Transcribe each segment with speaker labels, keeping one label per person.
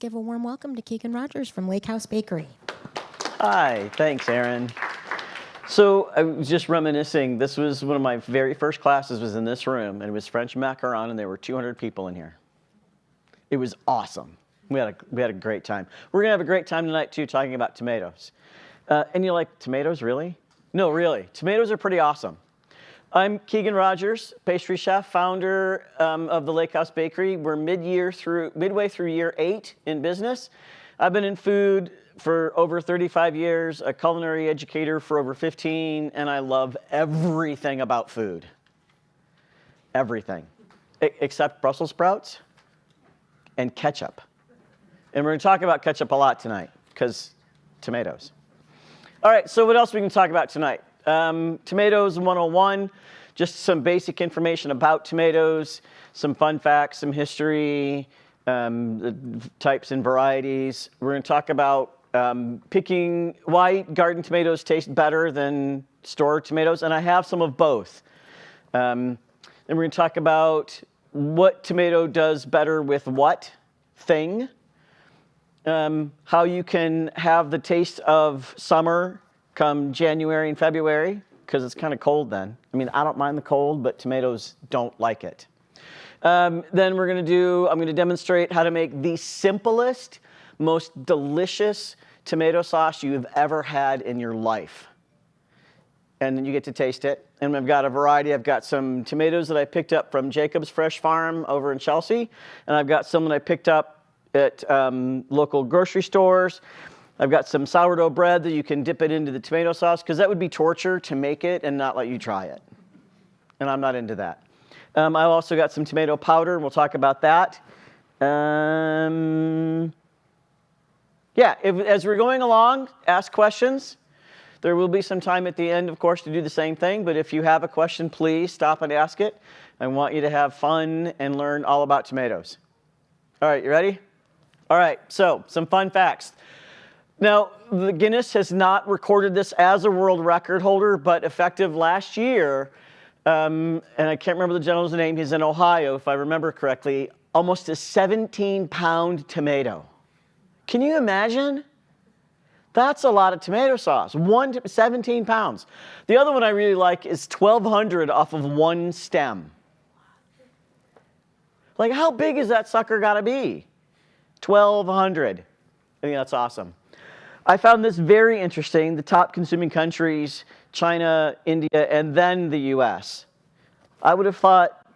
Speaker 1: Give a warm welcome to Keegan Rodgers from Lake House Bakery.
Speaker 2: Hi, thanks, Aaron. So I was just reminiscing. This was one of my very first classes was in this room, and it was French macaron, and there were 200 people in here. It was awesome. We had a great time. We're gonna have a great time tonight too, talking about tomatoes. And you're like, tomatoes, really? No, really. Tomatoes are pretty awesome. I'm Keegan Rodgers, pastry chef, founder of the Lake House Bakery. We're midway through year 8 in business. I've been in food for over 35 years, a culinary educator for over 15, and I love everything about food. Everything. Except Brussels sprouts and ketchup. And we're going to talk about ketchup a lot tonight, because tomatoes. All right, so what else we can talk about tonight? Tomatoes 101, just some basic information about tomatoes, some fun facts, some history, the types and varieties. We're going to talk about picking why garden tomatoes taste better than store tomatoes, and I have some of both. Then we're going to talk about what tomato does better with what thing, how you can have the taste of summer come January and February, because it's kind of cold then. I mean, I don't mind the cold, but tomatoes don't like it. Then I'm going to demonstrate how to make the simplest, most delicious tomato sauce you've ever had in your life. And then you get to taste it. And I've got a variety. I've got some tomatoes that I picked up from Jacob's Fresh Farm over in Chelsea. And I've got some that I picked up at local grocery stores. I've got some sourdough bread that you can dip it into the tomato sauce, because that would be torture to make it and not let you try it. And I'm not into that. I've also got some tomato powder, and we'll talk about that. As we're going along, ask questions. There will be some time at the end, of course, to do the same thing, but if you have a question, please stop and ask it. I want you to have fun and learn all about tomatoes. All right, you ready? All right, so some fun facts. Now, the Guinness has not recorded this as a world record holder, but effective last year, and I can't remember the gentleman's name, he's in Ohio, if I remember correctly, almost a 17-pound tomato. Can you imagine? That's a lot of tomato sauce, 17 pounds. The other one I really like is 1,200 off of one stem. Like, how big is that sucker gotta be? 1,200. I think that's awesome. I found this very interesting. The top consuming countries, China, India, and then the US. I would have thought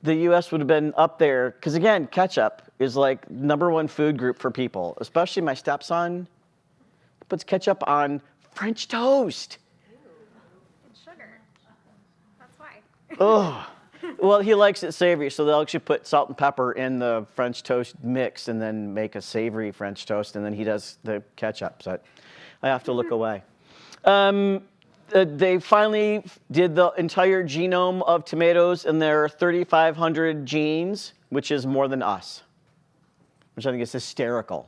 Speaker 2: the US would have been up there, because again, ketchup is like #1 food group for people, especially my stepson puts ketchup on French toast.
Speaker 3: Ew. And sugar. That's why.
Speaker 2: Oh. Well, he likes it savory, so they'll actually put salt and pepper in the French toast mix and then make a savory French toast, and then he does the ketchup, so I have to look away. They finally did the entire genome of tomatoes, and there are 3,500 genes, which is more than us, which I think is hysterical.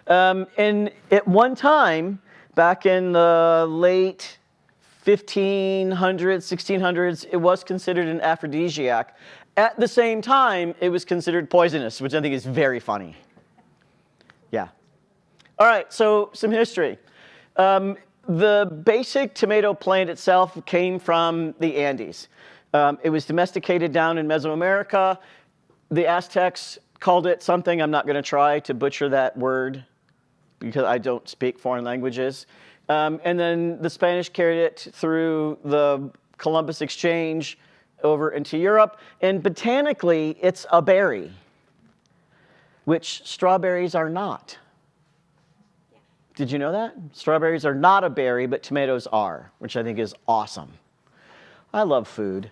Speaker 2: And at one time, back in the late 1500s, 1600s, it was considered an aphrodisiac. At the same time, it was considered poisonous, which I think is very funny. Yeah. All right, so some history. The basic tomato plant itself came from the Andes. It was domesticated down in Mesoamerica. The Aztecs called it something. I'm not going to try to butcher that word because I don't speak foreign languages. And then the Spanish carried it through the Columbus Exchange over into Europe. And botanically, it's a berry, which strawberries are not.
Speaker 3: Yeah.
Speaker 2: Did you know that? Strawberries are not a berry, but tomatoes are, which I think is awesome. I love food.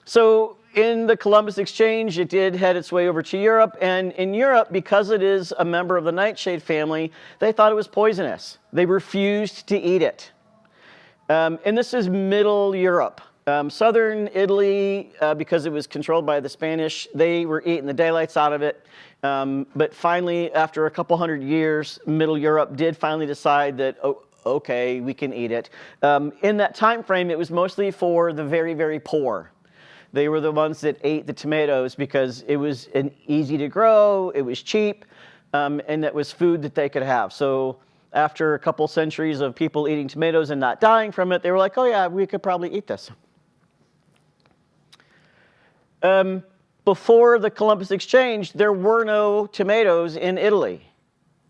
Speaker 2: So in the Columbus Exchange, it did head its way over to Europe. And in Europe, because it is a member of the nightshade family, they thought it was poisonous. They refused to eat it. And this is Middle Europe. Southern Italy, because it was controlled by the Spanish, they were eating the daylights out of it. But finally, after a couple hundred years, Middle Europe did finally decide that, oh, okay, we can eat it. In that time frame, it was mostly for the very, very poor. They were the ones that ate the tomatoes because it was easy to grow, it was cheap, and it was food that they could have. So after a couple centuries of people eating tomatoes and not dying from it, they were like, oh yeah, we could probably eat this. Before the Columbus Exchange, there were no tomatoes in Italy.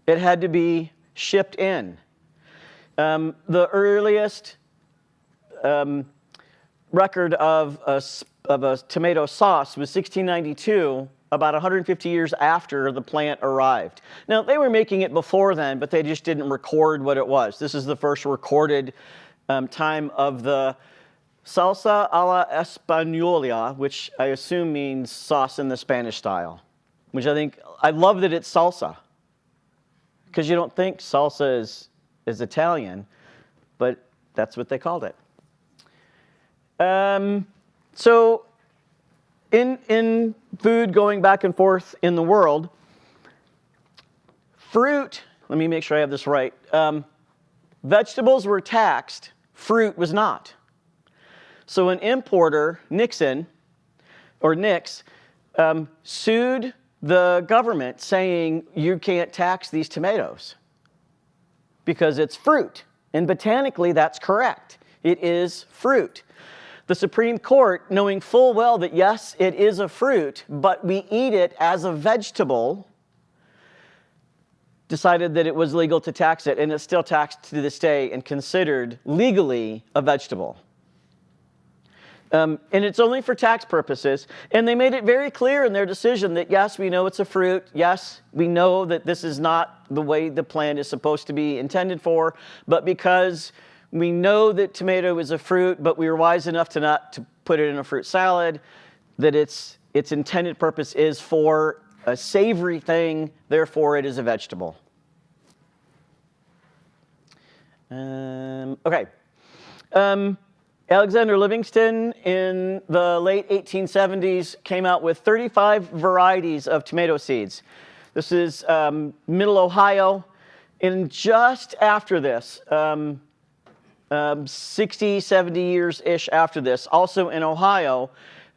Speaker 2: It had to be shipped in. The earliest record of a tomato sauce was 1692, about 150 years after the plant arrived. Now, they were making it before then, but they just didn't record what it was. This is the first recorded time of the salsa a la española, which I assume means sauce in the Spanish style, which I love that it's salsa, because you don't think salsa is Italian, but that's what they called it. So in food going back and forth in the world, fruit, let me make sure I have this right, vegetables were taxed, fruit was not. So an importer, Nix, sued the government saying you can't tax these tomatoes because it's fruit. And botanically, that's correct. It is fruit. The Supreme Court, knowing full well that yes, it is a fruit, but we eat it as a vegetable, decided that it was legal to tax it, and it's still taxed to this day and considered legally a vegetable. And it's only for tax purposes. And they made it very clear in their decision that, yes, we know it's a fruit. Yes, we know that this is not the way the plant is supposed to be intended for. But because we know that tomato is a fruit, but we were wise enough to not to put it in a fruit salad, that its intended purpose is for a savory thing. Therefore, it is a vegetable. Okay. Alexander Livingston in the late 1870s came out with 35 varieties of tomato seeds. This is middle Ohio. And just after this, 60, 70 years-ish after this, also in Ohio,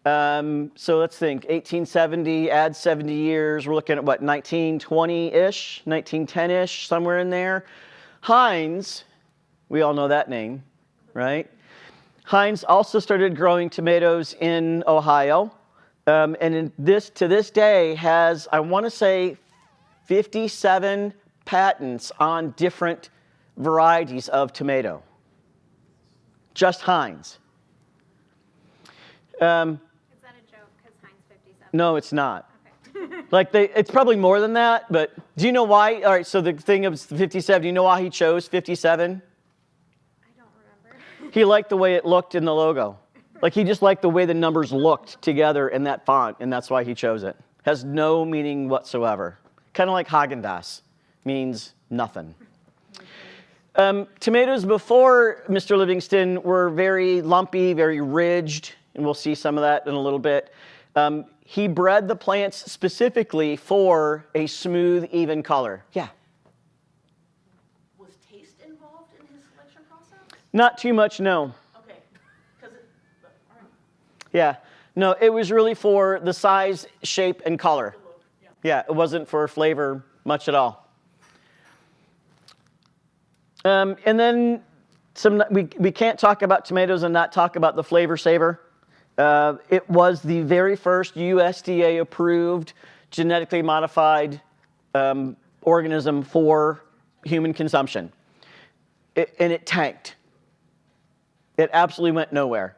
Speaker 2: so let's think, 1870, add 70 years, we're looking at what, 1920-ish, 1910-ish, somewhere in there. Heinz, we all know that name, right? Heinz also started growing tomatoes in Ohio, and to this day has, I want to say, 57 patents on different varieties of tomato. Just Heinz.
Speaker 3: Is that a joke? Because Heinz 57.
Speaker 2: No, it's not.
Speaker 3: Okay.
Speaker 2: It's probably more than that, but do you know why? All right, so the thing of 57, do you know why he chose 57? He liked the way it looked in the logo. He just liked the way the numbers looked together in that font, and that's why he chose it. Has no meaning whatsoever. Kind of like Haagen-Dazs. Means nothing. Tomatoes before Mr. Livingston were very lumpy, very ridged, and we'll see some of that in a little bit. He bred the plants specifically for a smooth, even color. Yeah? Not too much, no.
Speaker 4: Okay. All right.
Speaker 2: Yeah. No, it was really for the size, shape, and color. Yeah, it wasn't for flavor much at all. And then we can't talk about tomatoes and not talk about the flavor saver. It was the very first USDA-approved genetically modified organism for human consumption. And it tanked. It absolutely went nowhere.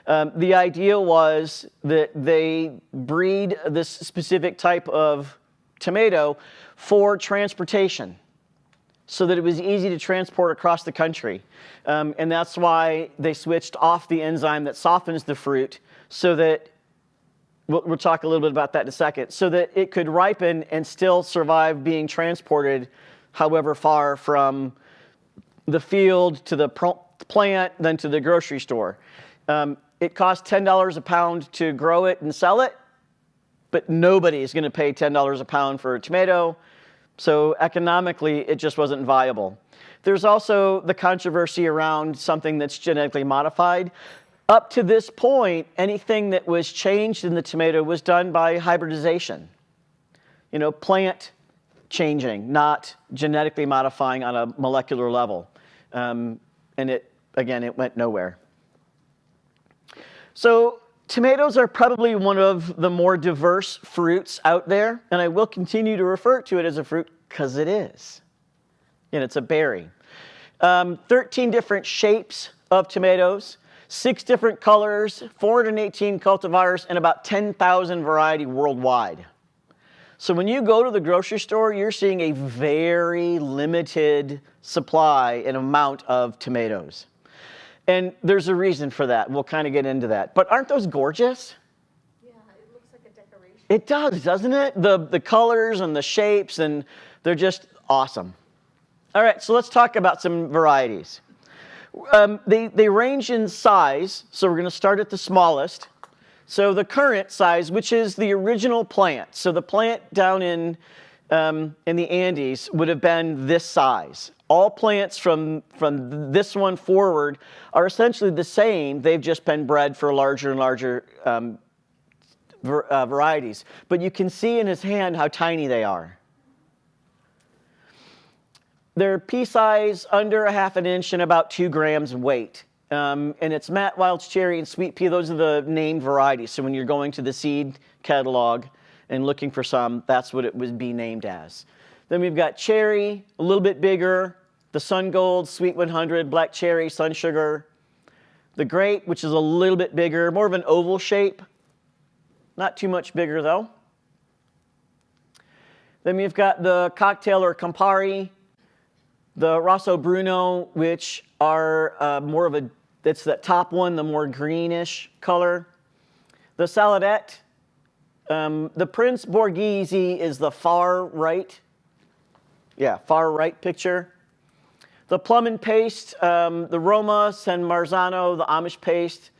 Speaker 2: The idea was that they breed this specific type of tomato for transportation so that it was easy to transport across the country. And that's why they switched off the enzyme that softens the fruit so that, we'll talk a little bit about that in a second, so that it could ripen and still survive being transported however far from the field to the plant, then to the grocery store. It costs $10 a pound to grow it and sell it, but nobody is going to pay $10 a pound for a tomato, so economically it just wasn't viable. There's also the controversy around something that's genetically modified. Up to this point, anything that was changed in the tomato was done by hybridization. Plant changing, not genetically modifying on a molecular level. And it went nowhere. So tomatoes are probably one of the more diverse fruits out there, and I will continue to refer to it as a fruit because it is. And it's a berry. 13 different shapes of tomatoes, 6 different colors, 418 cultivars, and about 10,000 variety worldwide. So when you go to the grocery store, you're seeing a very limited supply and amount of tomatoes. And there's a reason for that. We'll kind of get into that. But aren't those gorgeous?
Speaker 4: Yeah, it looks like a decoration.
Speaker 2: It does, doesn't it? The colors and the shapes, and they're just awesome. All right, so let's talk about some varieties. They range in size, so we're going to start at the smallest. So the current size, which is the original plant. So the plant down in the Andes would have been this size. All plants from this one forward are essentially the same. They've just been bred for larger and larger varieties. But you can see in his hand how tiny they are. They're pea size, under 1/2 inch, and about 2 grams in weight. And it's Matt Wild's cherry and sweet pea. Those are the named varieties. So when you're going to the seed catalog and looking for some, that's what it would be named as. Then we've got cherry, a little bit bigger, the sun gold, sweet 100, black cherry, sun sugar. The grape, which is a little bit bigger, more of an oval shape. Not too much bigger though. Then we've got the cocktail or Campari, the Rosso Bruno, which are more of it's that top one, the more greenish color. The Saladette, the Prince Borghese is the far right. Yeah, far right picture. The plum and paste, the Roma, San Marzano, the Amish paste,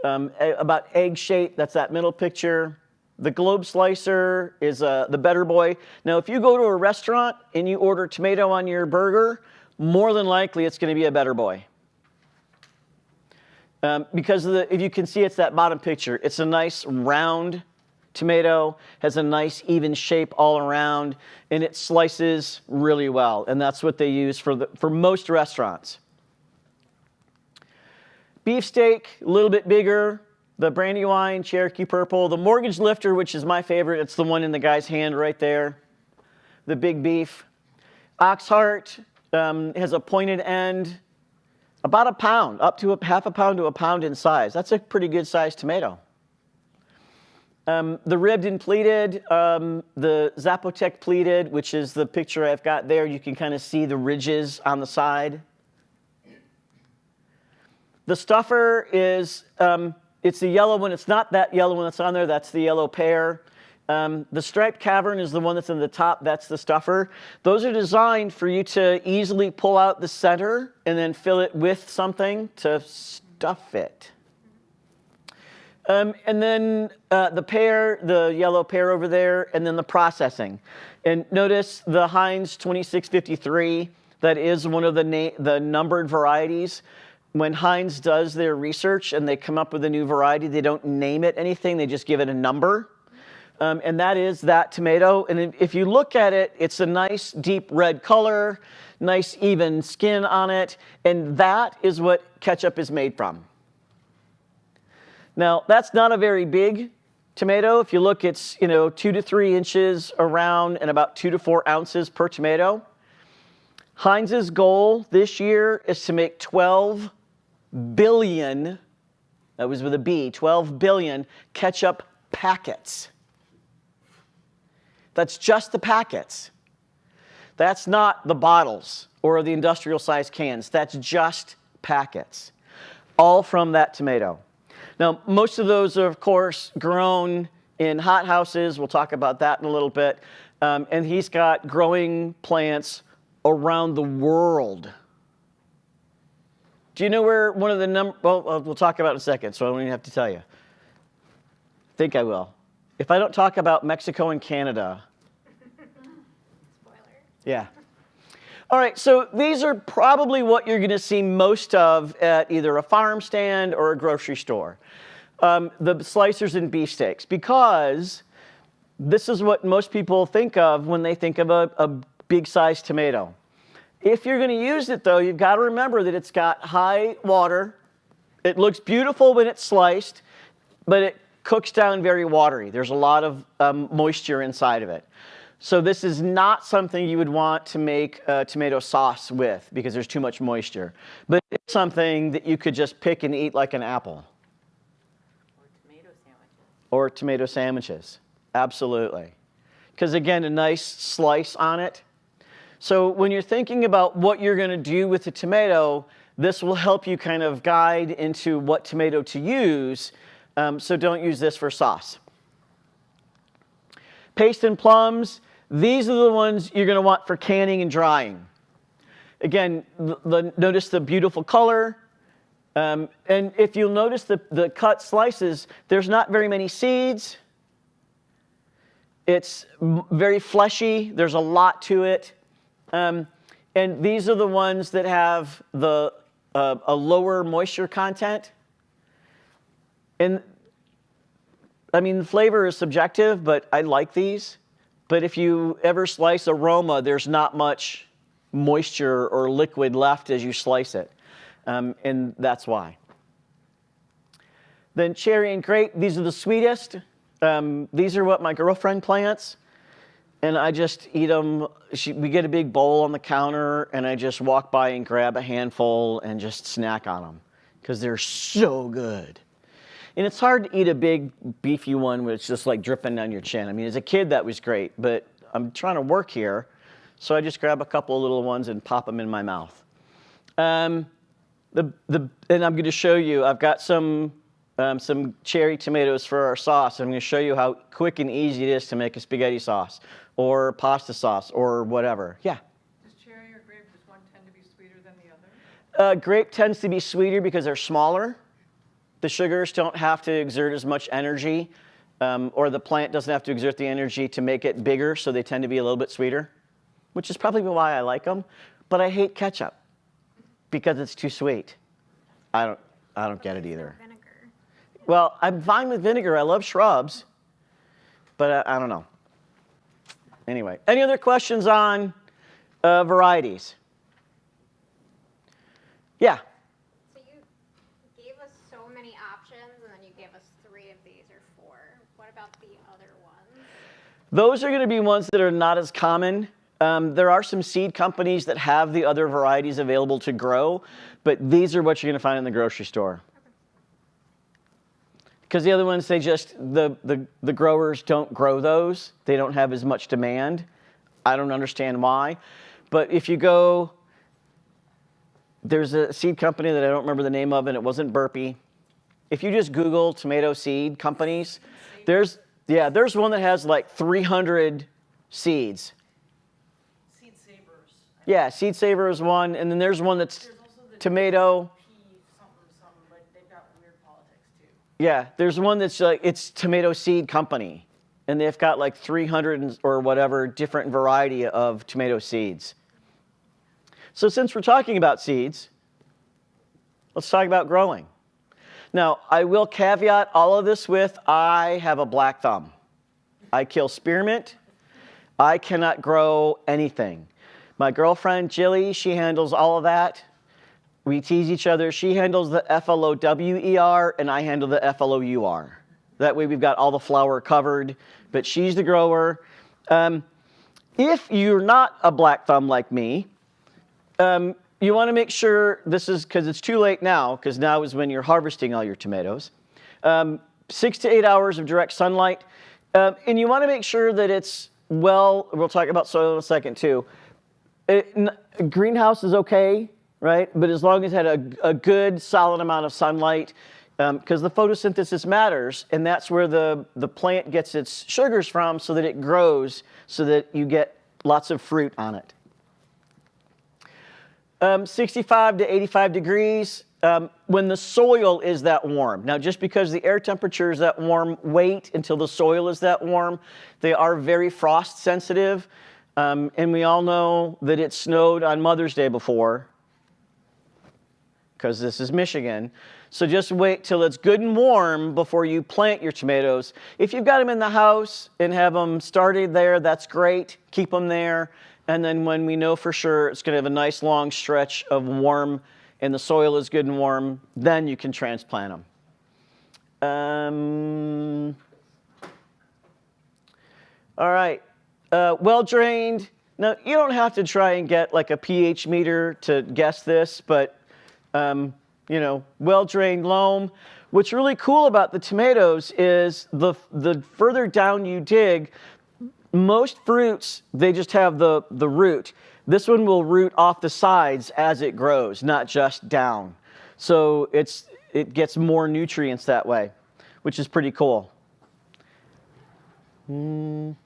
Speaker 2: about egg shape, that's that middle picture. The Globe Slicer is the Better Boy. Now, if you go to a restaurant and you order tomato on your burger, more than likely it's going to be a Better Boy. Because if you can see, it's that bottom picture. It's a nice round tomato, has a nice even shape all around, and it slices really well. And that's what they use for most restaurants. Beefsteak, a little bit bigger. The Brandywine, Cherokee Purple, the Mortgage Lifter, which is my favorite. It's the one in the guy's hand right there. The big beef. Oxheart has a pointed end, about a pound, up to 1/2 pound to a pound in size. That's a pretty good sized tomato. The ribbed and pleated, the Zapotec pleated, which is the picture I've got there. You can kind of see the ridges on the side. The stuffer is, it's the yellow one. It's not that yellow one that's on there. That's the yellow pear. The striped cavern is the one that's in the top. That's the stuffer. Those are designed for you to easily pull out the center and then fill it with something to stuff it. And then the pear, the yellow pear over there, and then the processing. And notice the Heinz 2653, that is one of the numbered varieties. When Heinz does their research and they come up with a new variety, they don't name it anything, they just give it a number. And that is that tomato. And if you look at it, it's a nice deep red color, nice even skin on it, and that is what ketchup is made from. Now, that's not a very big tomato. If you look, it's 2 to 3 inches around and about 2 to 4 ounces per tomato. Heinz's goal this year is to make 12 billion, that was with a B, 12 billion ketchup packets. That's just the packets. That's not the bottles or the industrial size cans. That's just packets, all from that tomato. Now, most of those are, of course, grown in hothouses. We'll talk about that in a little bit. And he's got growing plants around the world. Do you know where one of the well, we'll talk about it in a second, so I don't even have to tell you. I think I will. If I don't talk about Mexico and Canada.
Speaker 3: Spoiler.
Speaker 2: Yeah. All right, so these are probably what you're going to see most of at either a farm stand or a grocery store. The slicers and beefsteaks, because this is what most people think of when they think of a big-sized tomato. If you're going to use it, though, you've got to remember that it's got high water. It looks beautiful when it's sliced, but it cooks down very watery. There's a lot of moisture inside of it. So this is not something you would want to make tomato sauce with because there's too much moisture. But it's something that you could just pick and eat like an apple.
Speaker 5: Or tomato sandwiches.
Speaker 2: Or tomato sandwiches. Absolutely. Because again, a nice slice on it. So when you're thinking about what you're going to do with the tomato, this will help you kind of guide into what tomato to use. So don't use this for sauce. Paste and plums, these are the ones you're going to want for canning and drying. Again, notice the beautiful color. And if you'll notice the cut slices, there's not very many seeds. It's very fleshy. There's a lot to it. And these are the ones that have a lower moisture content. And I mean, the flavor is subjective, but I like these. But if you ever slice a Roma, there's not much moisture or liquid left as you slice it. And that's why. Then cherry and grape, these are the sweetest. These are what my girlfriend plants. And I just eat them. We get a big bowl on the counter, and I just walk by and grab a handful and just snack on them because they're so good. And it's hard to eat a big, beefy one where it's just like dripping down your chin. I mean, as a kid, that was great, but I'm trying to work here, so I just grab a couple of little ones and pop them in my mouth. And I'm going to show you, I've got some cherry tomatoes for our sauce. I'm going to show you how quick and easy it is to make a spaghetti sauce or pasta sauce or whatever. Yeah?
Speaker 4: Does cherry or grape, does one tend to be sweeter than the other?
Speaker 2: Grape tends to be sweeter because they're smaller. The sugars don't have to exert as much energy, or the plant doesn't have to exert the energy to make it bigger, so they tend to be a little bit sweeter, which is probably why I like them. But I hate ketchup because it's too sweet. I don't get it either.
Speaker 3: Vinegar.
Speaker 2: Well, I'm fine with vinegar. I love shrubs, but I don't know. Anyway, any other questions on varieties? Yeah.
Speaker 3: So you gave us so many options, and then you gave us 3 of these or 4. What about the other ones?
Speaker 2: Those are going to be ones that are not as common. There are some seed companies that have the other varieties available to grow, but these are what you're going to find in the grocery store. Because the other ones, the growers don't grow those. They don't have as much demand. I don't understand why. But if you go, there's a seed company that I don't remember the name of, and it wasn't Burpee. If you just Google tomato seed companies, there's one that has like 300 seeds.
Speaker 5: Seed Savers.
Speaker 2: Yeah, Seed Saver is one, and then there's one that's
Speaker 5: There's also the
Speaker 2: tomato.
Speaker 5: P something, but they've got weird politics too.
Speaker 2: Yeah, there's one that's like, it's Tomato Seed Company, and they've got like 300 or whatever different variety of tomato seeds. So since we're talking about seeds, let's talk about growing. Now, I will caveat all of this with, I have a black thumb. I kill spearmint. I cannot grow anything. My girlfriend, Jilly, she handles all of that. We tease each other. She handles the FLOWER, and I handle the FLOUR. That way we've got all the flower covered, but she's the grower. If you're not a black thumb like me, you want to make sure, this is because it's too late now, because now is when you're harvesting all your tomatoes. 6 to 8 hours of direct sunlight. And you want to make sure that it's we'll talk about soil in a second too. Greenhouse is okay, right? But as long as it had a good, solid amount of sunlight, because the photosynthesis matters, and that's where the plant gets its sugars from so that it grows, so that you get lots of fruit on it. 65 to 85 degrees when the soil is that warm. Now, just because the air temperature is that warm, wait until the soil is that warm. They are very frost sensitive. And we all know that it snowed on Mother's Day before, because this is Michigan. So just wait till it's good and warm before you plant your tomatoes. If you've got them in the house and have them started there, that's great. Keep them there. And then when we know for sure it's going to have a nice long stretch of warm and the soil is good and warm, then you can transplant them. All right. Well drained. Now, you don't have to try and get like a pH meter to guess this, but well-drained loam. What's really cool about the tomatoes is the further down you dig, most fruits, they just have the root. This one will root off the sides as it grows, not just down. So it gets more nutrients that way, which is pretty cool. You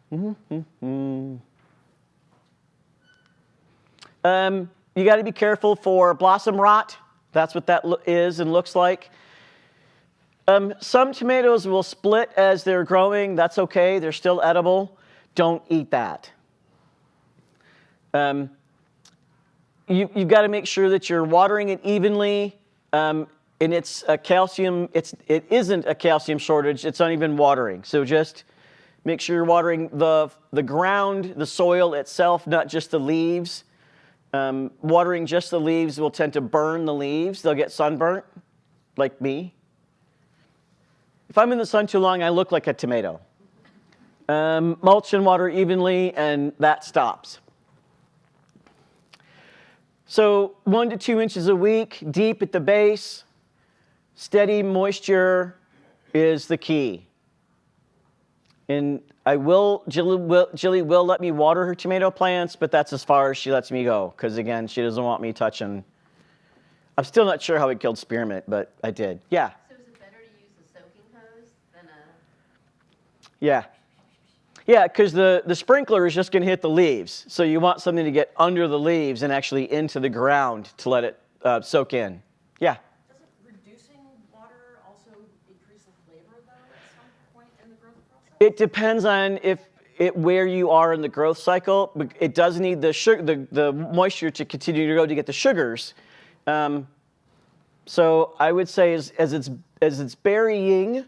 Speaker 2: got to be careful for blossom rot. That's what that is and looks like. Some tomatoes will split as they're growing. That's okay. They're still edible. Don't eat that. You've got to make sure that you're watering it evenly. And it's a calcium. It isn't a calcium shortage. It's uneven watering. So just make sure you're watering the ground, the soil itself, not just the leaves. Watering just the leaves will tend to burn the leaves. They'll get sunburnt, like me. If I'm in the sun too long, I look like a tomato. Mulch and water evenly, and that stops. So 1 to 2 inches a week, deep at the base. Steady moisture is the key. And Jilly will let me water her tomato plants, but that's as far as she lets me go, because again, she doesn't want me touching. I'm still not sure how it killed spearmint, but I did. Yeah.
Speaker 6: So is it better to use a soaking hose than a...
Speaker 2: Yeah. Yeah, because the sprinkler is just going to hit the leaves. So you want something to get under the leaves and actually into the ground to let it soak in. Yeah.
Speaker 5: Doesn't reducing water also increase the flavor, though, at some point in the growth process?
Speaker 2: It depends on where you are in the growth cycle. It does need the moisture to continue to grow to get the sugars. So I would say as it's berrying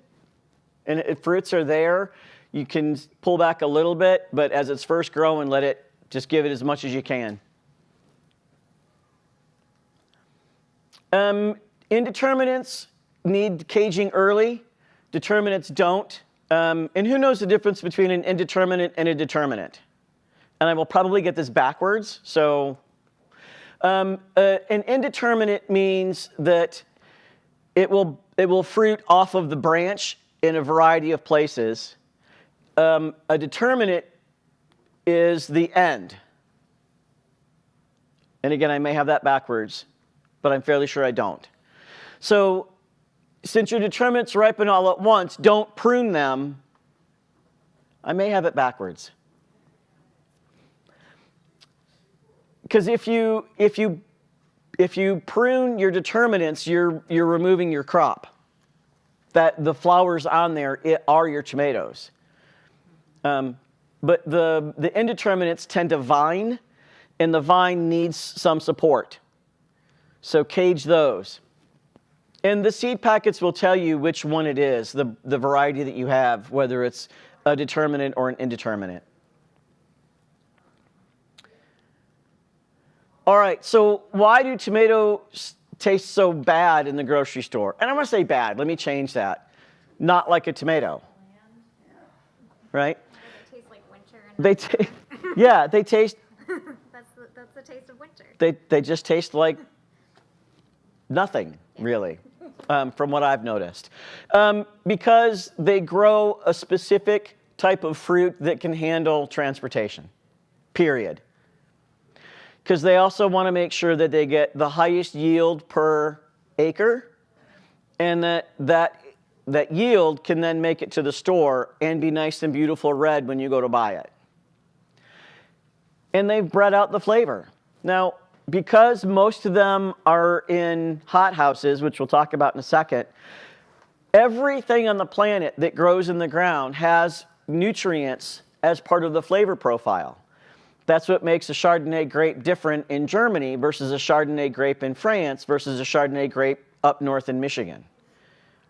Speaker 2: and fruits are there, you can pull back a little bit, but as it's first growing, just give it as much as you can. Indeterminates need caging early. Determinates don't. And who knows the difference between an indeterminate and a determinate? And I will probably get this backwards. So an indeterminate means that it will fruit off of the branch in a variety of places. A determinate is the end. And again, I may have that backwards, but I'm fairly sure I don't. So since your determinates ripen all at once, don't prune them. I may have it backwards. Because if you prune your determinants, you're removing your crop. That the flowers on there are your tomatoes. But the indeterminates tend to vine, and the vine needs some support. So cage those. And the seed packets will tell you which one it is, the variety that you have, whether it's a determinate or an indeterminate. All right, so why do tomatoes taste so bad in the grocery store? And I'm going to say bad. Let me change that. Not like a tomato. Right?
Speaker 3: They taste like winter.
Speaker 2: They taste.
Speaker 3: That's the taste of winter.
Speaker 2: They just taste like nothing, really, from what I've noticed. Because they grow a specific type of fruit that can handle transportation, period. Because they also want to make sure that they get the highest yield per acre, and that yield can then make it to the store and be nice and beautiful red when you go to buy it. And they've bred out the flavor. Now, because most of them are in hothouses, which we'll talk about in a second, everything on the planet that grows in the ground has nutrients as part of the flavor profile. That's what makes a Chardonnay grape different in Germany versus a Chardonnay grape in France versus a Chardonnay grape up north in Michigan,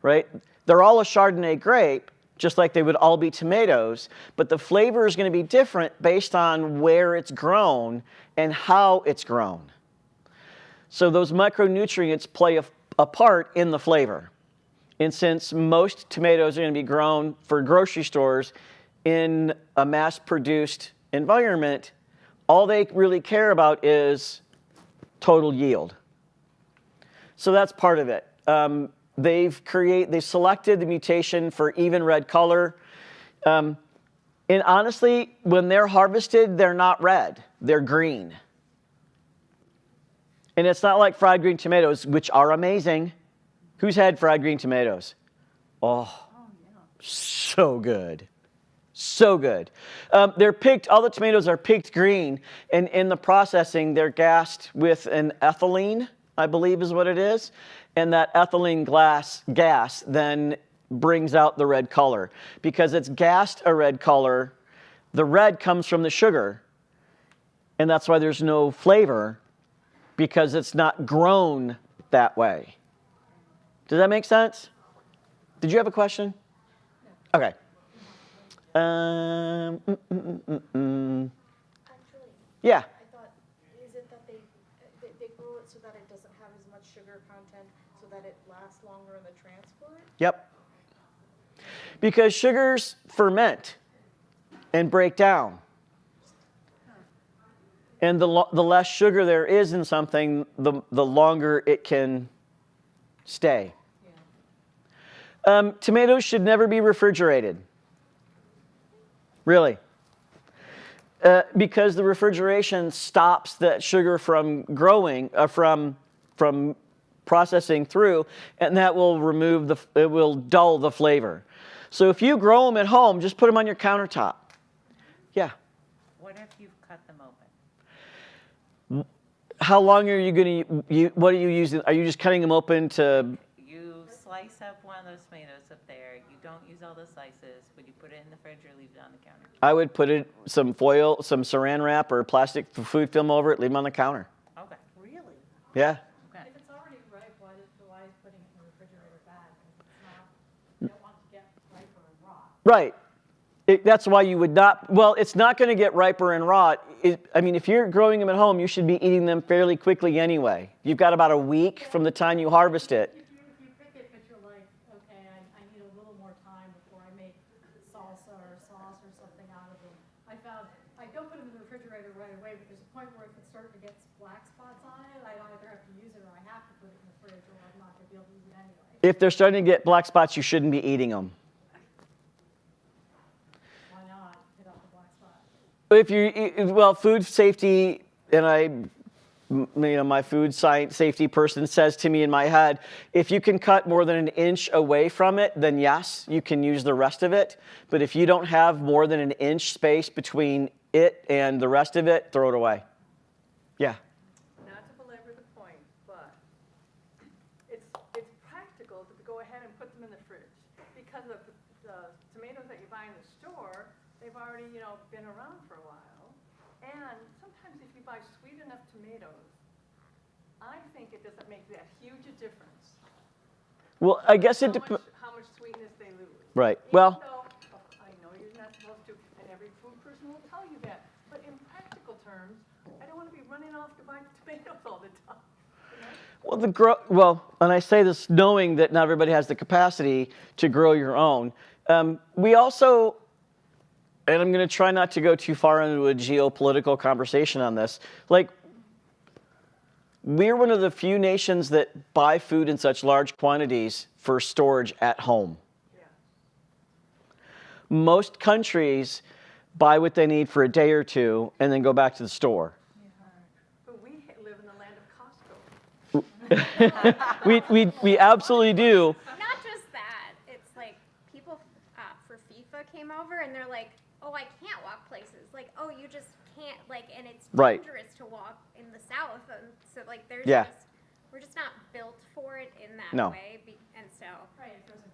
Speaker 2: right? They're all a Chardonnay grape, just like they would all be tomatoes, but the flavor is going to be different based on where it's grown and how it's grown. So those micronutrients play a part in the flavor. And since most tomatoes are going to be grown for grocery stores in a mass-produced environment, all they really care about is total yield. So that's part of it. They've selected the mutation for even red color. And honestly, when they're harvested, they're not red, they're green. And it's not like fried green tomatoes, which are amazing. Who's had fried green tomatoes? Oh, so good. So good. They're picked, all the tomatoes are picked green, and in the processing, they're gassed with an ethylene, I believe is what it is. And that ethylene gas then brings out the red color. Because it's gassed a red color, the red comes from the sugar, and that's why there's no flavor, because it's not grown that way. Does that make sense? Did you have a question? Okay.
Speaker 5: Actually,
Speaker 2: Yeah.
Speaker 5: I thought, is it that they grow it so that it doesn't have as much sugar content, so that it lasts longer in the transport?
Speaker 2: Yep. Because sugars ferment and break down. And the less sugar there is in something, the longer it can stay. Tomatoes should never be refrigerated. Really. Because the refrigeration stops that sugar from growing, from processing through, and that will it will dull the flavor. So if you grow them at home, just put them on your countertop. Yeah.
Speaker 7: What if you've cut them open?
Speaker 2: How long are you going to, what are you using? Are you just cutting them open to?
Speaker 7: You slice up one of those tomatoes up there. You don't use all the slices. Would you put it in the fridge or leave it on the counter?
Speaker 2: I would put some foil, some saran wrap or plastic food film over it, leave them on the counter.
Speaker 7: Okay.
Speaker 5: Really?
Speaker 2: Yeah.
Speaker 7: Okay.
Speaker 4: If it's already ripe, why is putting it in the refrigerator bad? Because it's not, you don't want to get riper and rot.
Speaker 2: Right. That's why you would not, well, it's not going to get riper and rot. I mean, if you're growing them at home, you should be eating them fairly quickly anyway. You've got about a week from the time you harvest it.
Speaker 4: If you pick it, but you're like, okay, I need a little more time before I make salsa or sauce or something out of them. I don't put them in the refrigerator right away, but there's a point where if it's starting to get black spots on it, I either have to use it or I have to put it in the fridge or I'm not going to be able to use it anyway.
Speaker 2: If they're starting to get black spots, you shouldn't be eating them.
Speaker 4: Why not get off the black spot?
Speaker 2: Well, food safety, and my food science safety person says to me in my head, if you can cut more than an inch away from it, then yes, you can use the rest of it. But if you don't have more than an inch space between it and the rest of it, throw it away. Yeah.
Speaker 4: Not to belabor the point, but it's practical to go ahead and put them in the fridge because of the tomatoes that you buy in the store, they've already, been around for a while. And sometimes if you buy sweet enough tomatoes, I think it doesn't make that huge a difference.
Speaker 2: Well, I guess it depends.
Speaker 4: How much sweetness they lose.
Speaker 2: Right.
Speaker 4: Even
Speaker 2: Well,
Speaker 4: though, I know you're not supposed to, and every food person will tell you that. But in practical terms, I don't want to be running off to buy tomatoes all the time.
Speaker 2: And I say this knowing that not everybody has the capacity to grow your own. We also, and I'm going to try not to go too far into a geopolitical conversation on this, we're one of the few nations that buy food in such large quantities for storage at home.
Speaker 4: Yeah.
Speaker 2: Most countries buy what they need for a day or two and then go back to the store.
Speaker 4: But we live in the land of Costco.
Speaker 2: We absolutely do.
Speaker 3: Not just that, it's like people for FIFA came over and they're like, oh, I can't walk places. Like, oh, you just can't, and it's
Speaker 2: Right.
Speaker 3: dangerous to walk in the South. And so, there's
Speaker 2: Yeah.
Speaker 3: we're just not built for it in that
Speaker 2: No.
Speaker 3: way. And so,
Speaker 4: Right, it goes in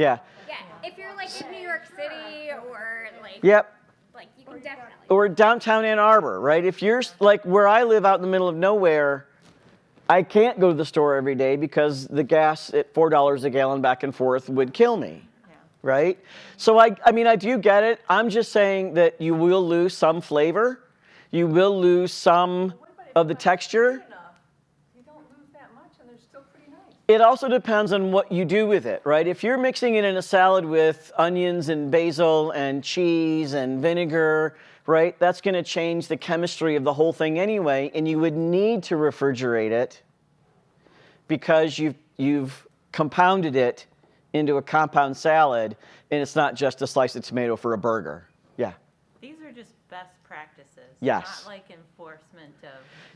Speaker 2: Yeah.
Speaker 3: yeah, if you're in New York City or
Speaker 2: Yep.
Speaker 3: you Definitely.
Speaker 2: or downtown Ann Arbor, right? If you're like where I live out in the middle of nowhere, I can't go to the store every day because the gas at $4 a gallon back and forth would kill me, right? So I mean, I do get it. I'm just saying that you will lose some flavor. You will lose some of the texture.
Speaker 4: You don't lose that much, and they're still pretty nice.
Speaker 2: It also depends on what you do with it, right? If you're mixing it in a salad with onions and basil and cheese and vinegar, right, that's going to change the chemistry of the whole thing anyway, and you would need to refrigerate it because you've compounded it into a compound salad, and it's not just a slice of tomato for a burger. Yeah.
Speaker 7: These are just best practices.
Speaker 2: Yes.
Speaker 7: Not like enforcement of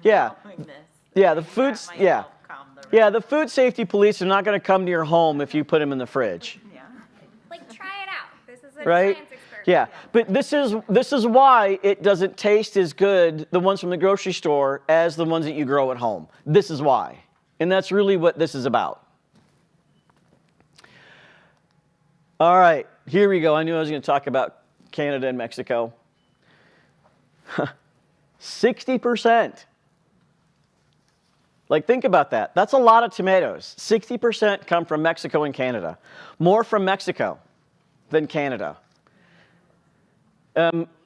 Speaker 2: Yeah.
Speaker 7: following this.
Speaker 2: Yeah, the
Speaker 7: That
Speaker 2: food's,
Speaker 7: might
Speaker 2: yeah.
Speaker 7: help calm the
Speaker 2: Yeah, the food safety police are not going to come to your home if you put them in the fridge.
Speaker 7: Yeah.
Speaker 3: Like, try it out. This is a
Speaker 2: Right?
Speaker 3: science experiment.
Speaker 2: Yeah, but this is why it doesn't taste as good, the ones from the grocery store, as the ones that you grow at home. This is why. And that's really what this is about. All right, here we go. I knew I was going to talk about Canada and Mexico. 60%. Like, think about that. That's a lot of tomatoes. 60% come from Mexico and Canada. More from Mexico than Canada.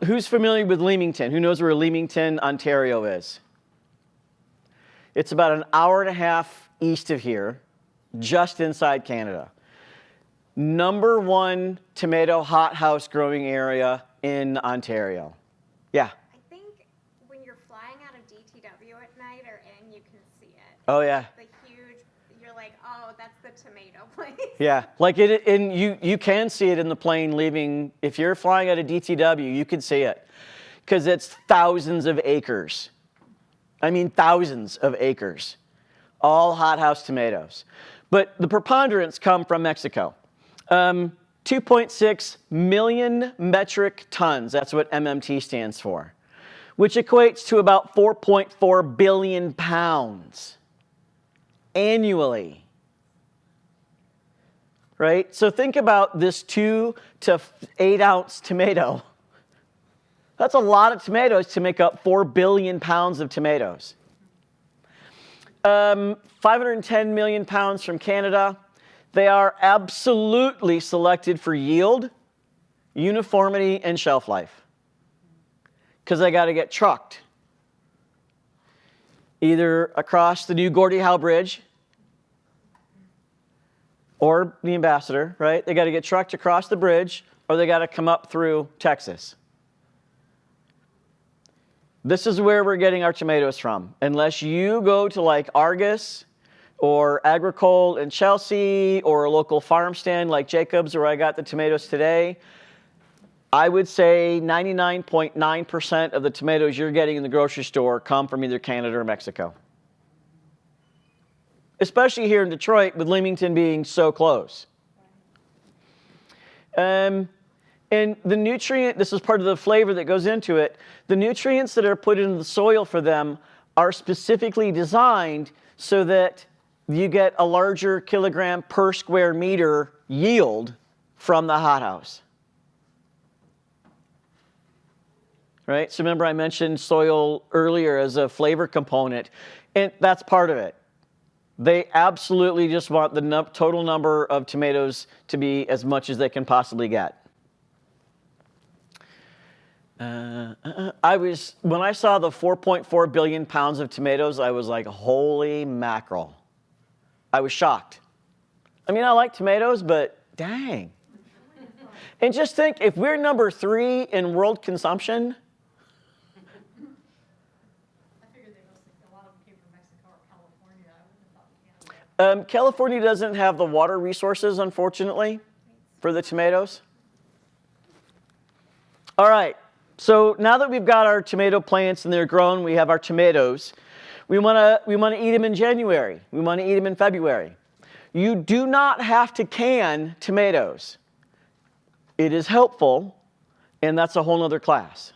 Speaker 2: Who's familiar with Leamington? Who knows where Leamington, Ontario is? It's about an hour and a half east of here, just inside Canada. Number one tomato hothouse growing area in Ontario. Yeah.
Speaker 3: I think when you're flying out of DTW at night or in, you can see it.
Speaker 2: Oh, yeah.
Speaker 3: The huge, you're like, oh, that's the tomato place.
Speaker 2: Yeah, like and you can see it in the plane leaving. If you're flying out of DTW, you can see it because it's thousands of acres. I mean, thousands of acres, all hothouse tomatoes. But the preponderance come from Mexico. 2.6 million metric tons, that's what MMT stands for, which equates to about 4.4 billion pounds annually. Right? So think about this 2 to 8 ounce tomato. That's a lot of tomatoes to make up 4 billion pounds of tomatoes. 510 million pounds from Canada. They are absolutely selected for yield, uniformity, and shelf life. Because they got to get trucked. Either across the new Gordie Howe Bridge or the Ambassador, right? They got to get trucked across the bridge, or they got to come up through Texas. This is where we're getting our tomatoes from. Unless you go to like Argus or Agricole in Chelsea or a local farm stand like Jacob's where I got the tomatoes today, I would say 99.9% of the tomatoes you're getting in the grocery store come from either Canada or Mexico. Especially here in Detroit with Leamington being so close. And the nutrient, this is part of the flavor that goes into it, the nutrients that are put into the soil for them are specifically designed so that you get a larger kilogram per square meter yield from the hothouse. Right? So remember I mentioned soil earlier as a flavor component, and that's part of it. They absolutely just want the total number of tomatoes to be as much as they can possibly get. When I saw the 4.4 billion pounds of tomatoes, I was like, holy mackerel. I was shocked. I mean, I like tomatoes, but dang. And just think, if we're number 3 in world consumption.
Speaker 5: I figured a lot of them came from Mexico or California. I wouldn't have thought Canada.
Speaker 2: California doesn't have the water resources, unfortunately, for the tomatoes. All right, so now that we've got our tomato plants and they're grown, we have our tomatoes. We want to eat them in January. We want to eat them in February. You do not have to can tomatoes. It is helpful, and that's a whole other class.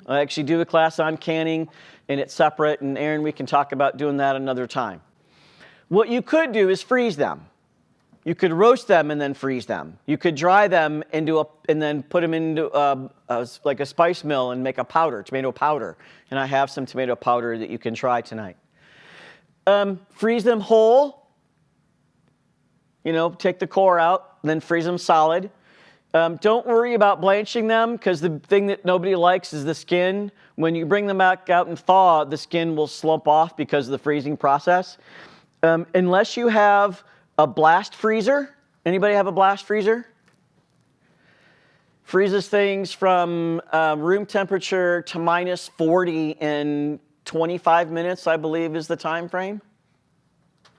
Speaker 2: I actually do a class on canning, and it's separate, and Aaron, we can talk about doing that another time. What you could do is freeze them. You could roast them and then freeze them. You could dry them and then put them into like a spice mill and make a powder, tomato powder. And I have some tomato powder that you can try tonight. Freeze them whole. Take the core out, then freeze them solid. Don't worry about blanching them, because the thing that nobody likes is the skin. When you bring them back out and thaw, the skin will slump off because of the freezing process. Unless you have a blast freezer. Anybody have a blast freezer? Freezes things from room temperature to minus 40 in 25 minutes, I believe, is the time frame.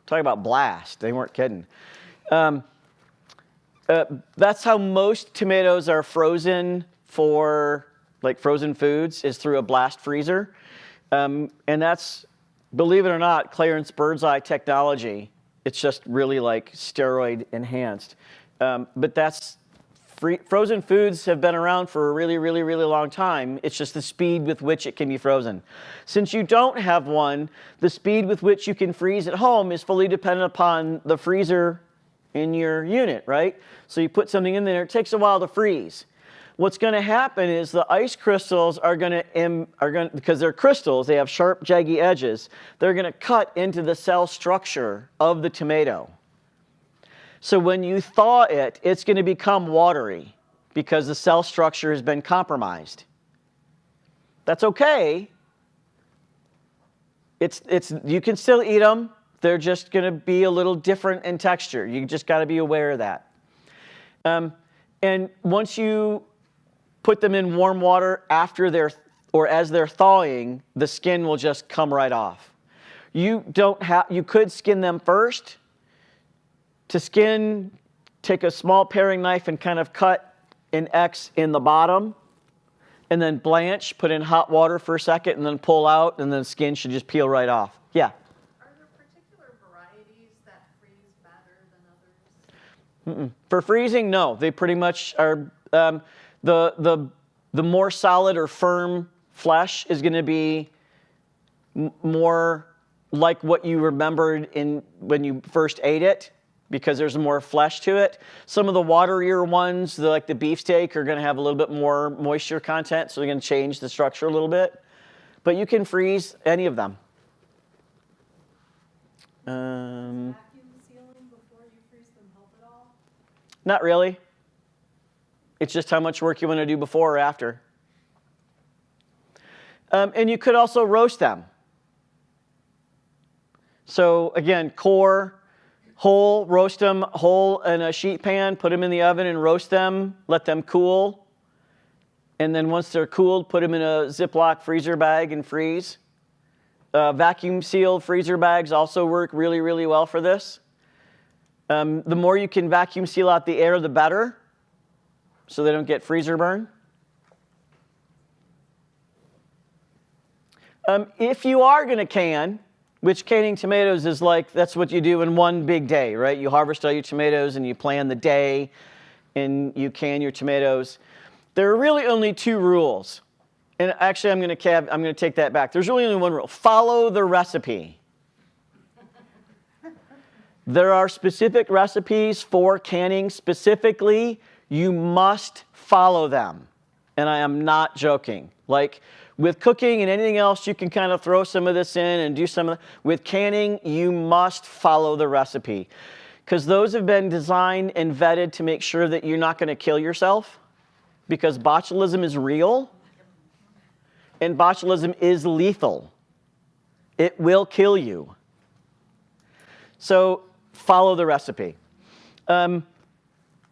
Speaker 2: Talk about blast. They weren't kidding. That's how most tomatoes are frozen for, like, frozen foods, is through a blast freezer. And that's, believe it or not, Clarence Birdseye technology. It's just really like steroid enhanced. But that's frozen foods have been around for a really, really, really long time. It's just the speed with which it can be frozen. Since you don't have one, the speed with which you can freeze at home is fully dependent upon the freezer in your unit, right? So you put something in there, it takes a while to freeze. What's going to happen is the ice crystals are going to, because they're crystals, they have sharp, jaggy edges, they're going to cut into the cell structure of the tomato. So when you thaw it, it's going to become watery because the cell structure has been compromised. That's okay. You can still eat them. They're just going to be a little different in texture. You just got to be aware of that. And once you put them in warm water as they're thawing, the skin will just come right off. You could skin them first. To skin, take a small paring knife and kind of cut an X in the bottom, and then blanch, put in hot water for a second, and then pull out, and then the skin should just peel right off. Yeah?
Speaker 6: Are there particular varieties that freeze better than others?
Speaker 2: For freezing, no. They pretty much are, the more solid or firm flesh is going to be more like what you remembered when you first ate it, because there's more flesh to it. Some of the waterier ones, like the beefsteak, are going to have a little bit more moisture content, so they're going to change the structure a little bit. But you can freeze any of them.
Speaker 5: Vacuum sealing before you freeze them help at all?
Speaker 2: Not really. It's just how much work you want to do before or after. And you could also roast them. So again, core, whole, roast them whole in a sheet pan, put them in the oven and roast them, let them cool. And then once they're cooled, put them in a Ziploc freezer bag and freeze. Vacuum sealed freezer bags also work really, really well for this. The more you can vacuum seal out the air, the better, so they don't get freezer burn. If you are going to can, which canning tomatoes is like, that's what you do in one big day, right? You harvest all your tomatoes and you plan the day and you can your tomatoes. There are really only two rules. And actually, I'm going to take that back. There's really only one rule. Follow the recipe. There are specific recipes for canning. Specifically, you must follow them. And I am not joking. Like, with cooking and anything else, you can kind of throw some of this in and do some of that. With canning, you must follow the recipe, because those have been designed and vetted to make sure that you're not going to kill yourself, because botulism is real, and botulism is lethal. It will kill you. So follow the recipe.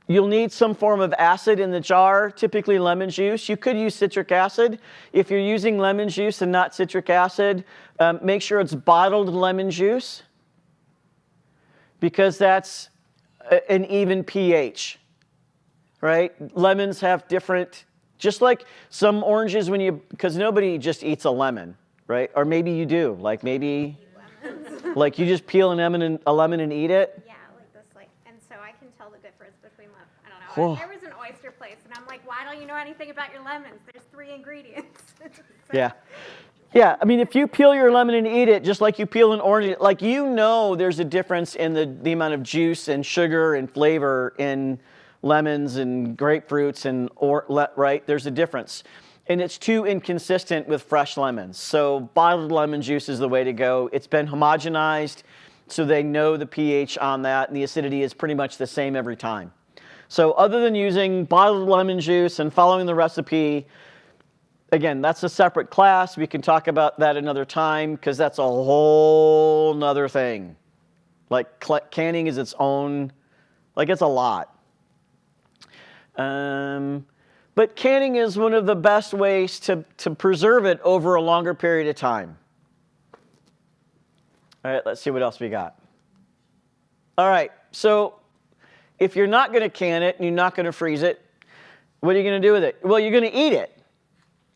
Speaker 2: You'll need some form of acid in the jar, typically lemon juice. You could use citric acid. If you're using lemon juice and not citric acid, make sure it's bottled lemon juice, because that's an even pH, right? Lemons have different, just like some oranges because nobody just eats a lemon, right? Or maybe you do, like maybe, like you just peel a lemon and eat it.
Speaker 3: Yeah, like this, and so I can tell the difference between I don't know.
Speaker 2: Whoa.
Speaker 3: There was an oyster place, and I'm like, why don't you know anything about your lemons? There's 3 ingredients. So,
Speaker 2: Yeah. Yeah, I mean, if you peel your lemon and eat it, just like you peel an orange, like there's a difference in the amount of juice and sugar and flavor in lemons and grapefruits right? There's a difference. And it's too inconsistent with fresh lemons. So bottled lemon juice is the way to go. It's been homogenized, so they know the pH on that, and the acidity is pretty much the same every time. So other than using bottled lemon juice and following the recipe, again, that's a separate class. We can talk about that another time because that's a whole nother thing. Like canning is its own, like it's a lot. But canning is one of the best ways to preserve it over a longer period of time. All right, let's see what else we got. All right, so if you're not going to can it and you're not going to freeze it, what are you going to do with it? Well, you're going to eat it,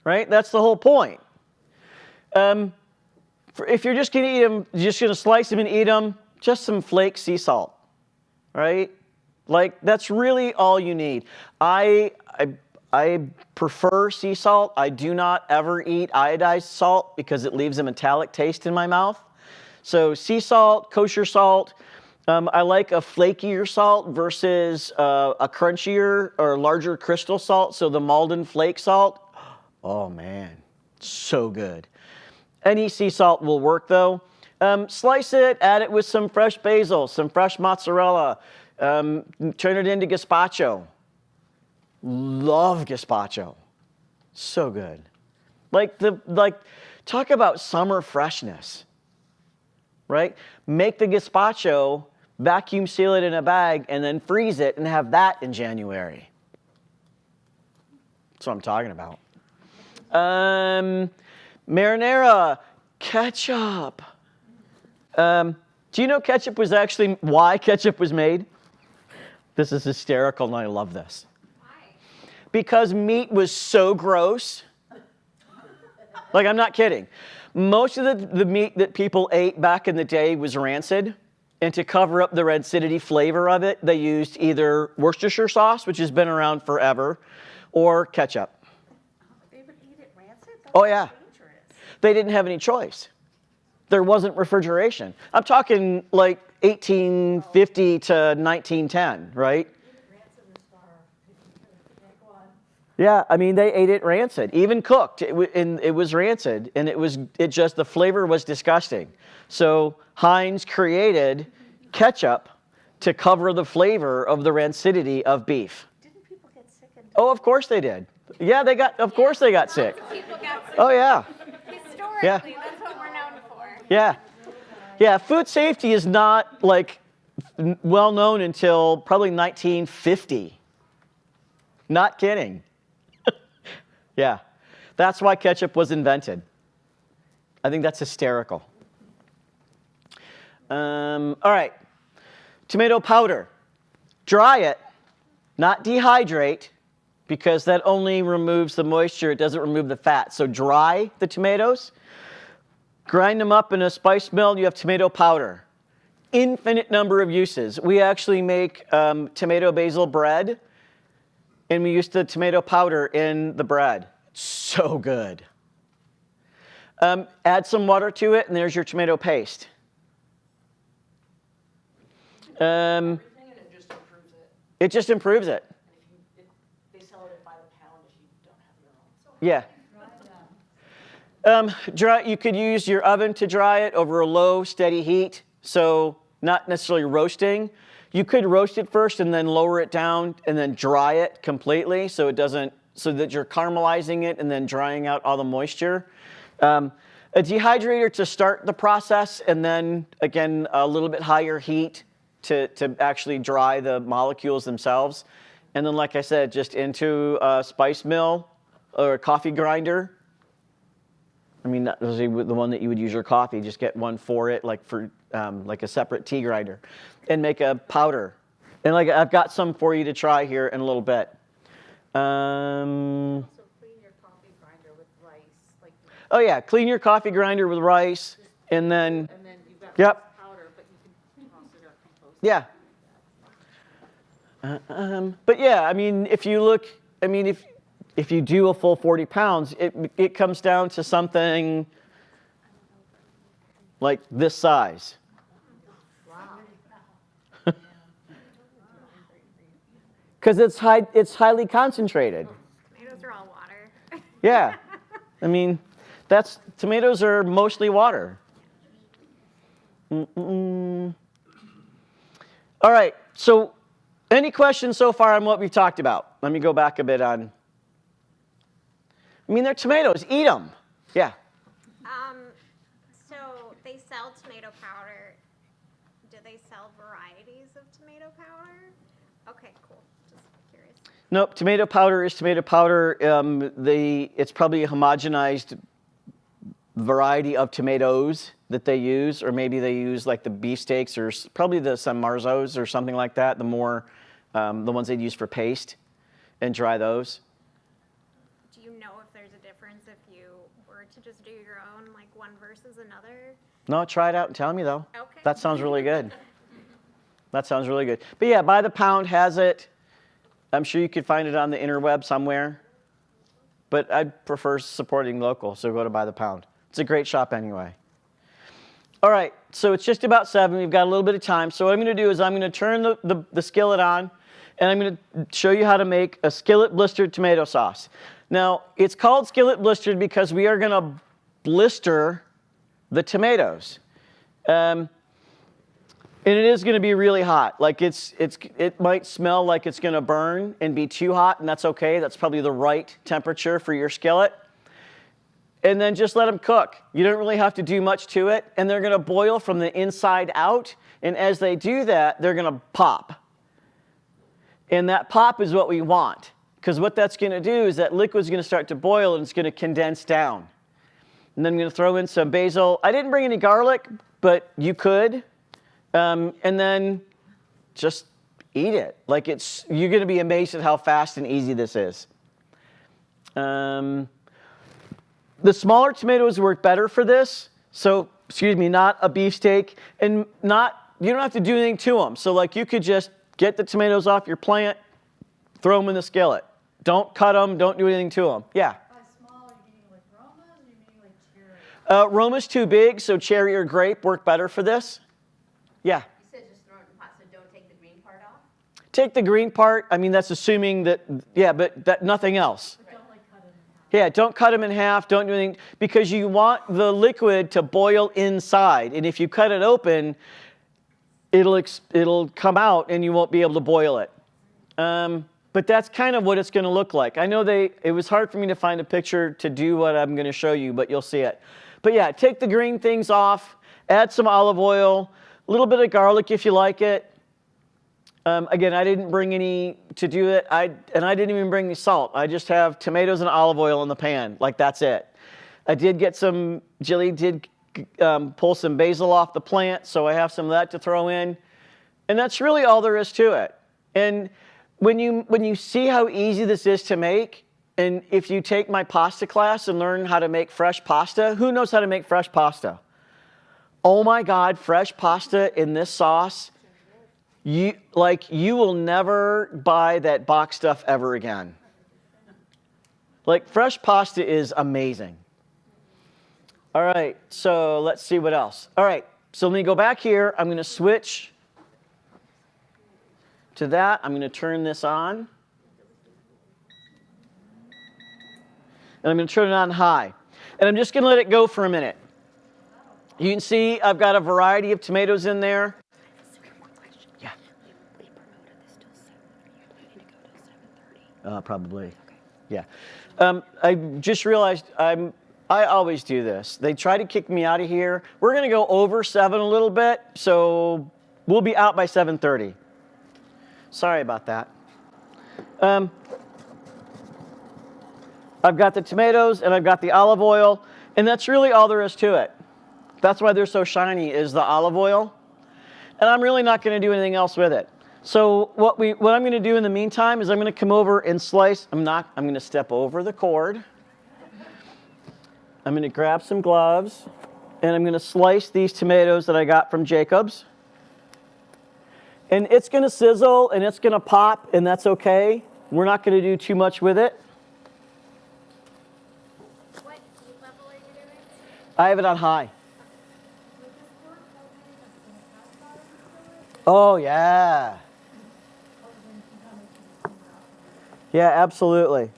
Speaker 2: right? That's the whole point. If you're just going to eat them, you're just going to slice them and eat them, just some flake sea salt, right? Like, that's really all you need. I prefer sea salt. I do not ever eat iodized salt because it leaves a metallic taste in my mouth. So sea salt, kosher salt. I like a flakier salt versus a crunchier or larger crystal salt. So the Malden flake salt, oh man, so good. Any sea salt will work though. Slice it, add it with some fresh basil, some fresh mozzarella. Turn it into gazpacho. Love gazpacho. So good. Like talk about summer freshness. Right? Make the gazpacho, vacuum seal it in a bag, and then freeze it and have that in January. That's what I'm talking about. Marinara, ketchup. Do you know ketchup was actually why ketchup was made? This is hysterical, and I love this.
Speaker 3: Why?
Speaker 2: Because meat was so gross. Like, I'm not kidding. Most of the meat that people ate back in the day was rancid. And to cover up the rancidity flavor of it, they used either Worcestershire sauce, which has been around forever, or ketchup.
Speaker 5: They would eat it rancid?
Speaker 2: Oh, yeah.
Speaker 5: Dangerous.
Speaker 2: They didn't have any choice. There wasn't refrigeration. I'm talking like 1850 to 1910, right? Yeah, I mean, they ate it rancid, even cooked. It was rancid, and the flavor was disgusting. So Heinz created ketchup to cover the flavor of the rancidity of beef.
Speaker 5: Didn't people get sick and
Speaker 2: Oh, of course they did. Yeah, of course they got sick.
Speaker 3: People got sick.
Speaker 2: Oh, yeah.
Speaker 3: Historically,
Speaker 2: Yeah.
Speaker 3: that's what we're known for.
Speaker 2: Yeah. Yeah, food safety is not like well known until probably 1950. Not kidding. Yeah. That's why ketchup was invented. I think that's hysterical. All right. Tomato powder. Dry it, not dehydrate, because that only removes the moisture. It doesn't remove the fat. So dry the tomatoes. Grind them up in a spice mill, you have tomato powder. Infinite number of uses. We actually make tomato basil bread, and we use the tomato powder in the bread. So good. Add some water to it, and there's your tomato paste.
Speaker 5: everything, and it just improves it.
Speaker 2: It just improves it.
Speaker 5: They sell it by the pound if you don't have your own.
Speaker 2: Yeah. You could use your oven to dry it over a low, steady heat. So not necessarily roasting. You could roast it first and then lower it down and then dry it completely so that you're caramelizing it and then drying out all the moisture. A dehydrator to start the process, and then again a little bit higher heat to actually dry the molecules themselves. And then, like I said, just into a spice mill or a coffee grinder. I mean, that was the one that you would use your coffee. Just get one for it, like a separate tea grinder, and make a powder. And like I've got some for you to try here in a little bit.
Speaker 5: Also clean your coffee grinder with rice.
Speaker 2: Oh yeah, clean your coffee grinder with rice, and then
Speaker 5: you've got
Speaker 2: Yep.
Speaker 5: powder, but you can toss it or compost
Speaker 2: yeah. But yeah, I mean, if you do a full 40 pounds, it comes down to something like this size. Because it's highly concentrated.
Speaker 3: Tomatoes are all water.
Speaker 2: Yeah. I mean, tomatoes are mostly water. All right. So any questions so far on what we've talked about? Let me go back a bit on. I mean, they're tomatoes. Eat them. Yeah.
Speaker 3: So they sell tomato powder. Do they sell varieties of tomato powder? Okay, cool. Just curious.
Speaker 2: Nope. Tomato powder is tomato powder. It's probably a homogenized variety of tomatoes that they use, or maybe they use like the beefsteaks or probably the San Marzos or something like that. The ones they'd use for paste and dry those.
Speaker 3: Do you know if there's a difference if you were to just do your own, like one versus another?
Speaker 2: No, try it out and tell me though.
Speaker 3: Okay.
Speaker 2: That sounds really good. That sounds really good. But yeah, By the Pound has it. I'm sure you could find it on the interweb somewhere. But I prefer supporting local, so go to By the Pound. It's a great shop anyway. All right, so it's just about 7. We've got a little bit of time. So what I'm going to do is I'm going to turn the skillet on, and I'm going to show you how to make a skillet blistered tomato sauce. Now, it's called skillet blistered because we are going to blister the tomatoes. And it is going to be really hot. Like it might smell like it's going to burn and be too hot, and that's okay. That's probably the right temperature for your skillet. And then just let them cook. You don't really have to do much to it, and they're going to boil from the inside out. And as they do that, they're going to pop. And that pop is what we want, because what that's going to do is that liquid's going to start to boil and it's going to condense down. And then I'm going to throw in some basil. I didn't bring any garlic, but you could. And then just eat it. Like you're going to be amazed at how fast and easy this is. The smaller tomatoes work better for this. So, not a beefsteak, and you don't have to do anything to them. So like you could just get the tomatoes off your plant, throw them in the skillet. Don't cut them, don't do anything to them. Yeah?
Speaker 6: By small, are you meaning like Romas or are you meaning like cherry?
Speaker 2: Roma's too big, so cherry or grape work better for this. Yeah?
Speaker 8: You said just throw it in the pot, so don't take the green part off?
Speaker 2: Take the green part. I mean, that's assuming that, yeah, but nothing else. Yeah, don't cut them in half, don't do anything, because you want the liquid to boil inside. And if you cut it open, it'll come out and you won't be able to boil it. But that's kind of what it's going to look like. I know it was hard for me to find a picture to do what I'm going to show you, but you'll see it. But yeah, take the green things off, add some olive oil, a little bit of garlic if you like it. Again, I didn't bring any to do it, and I didn't even bring the salt. I just have tomatoes and olive oil in the pan, like that's it. I did get Jilly did pull some basil off the plant, so I have some of that to throw in. And that's really all there is to it. And when you see how easy this is to make, and if you take my pasta class and learn how to make fresh pasta, who knows how to make fresh pasta? Oh my God, fresh pasta in this sauce. You will never buy that box stuff ever again. Like fresh pasta is amazing. All right, so let's see what else. All right, so let me go back here. I'm going to switch to that. I'm going to turn this on. And I'm going to turn it on high. And I'm just going to let it go for a minute. You can see I've got a variety of tomatoes in there. Probably. Okay. Yeah. I just realized I always do this. They try to kick me out of here. We're going to go over 7 a little bit, so we'll be out by 7:30. Sorry about that. I've got the tomatoes and I've got the olive oil, and that's really all there is to it. That's why they're so shiny is the olive oil. And I'm really not going to do anything else with it. So what I'm going to do in the meantime is I'm going to come over and slice. I'm going to step over the cord. I'm going to grab some gloves, and I'm going to slice these tomatoes that I got from Jacob's. And it's going to sizzle, and it's going to pop, and that's okay. We're not going to do too much with it.
Speaker 3: What heat level are you doing?
Speaker 2: I have it on high. Oh, yeah. Yeah, absolutely.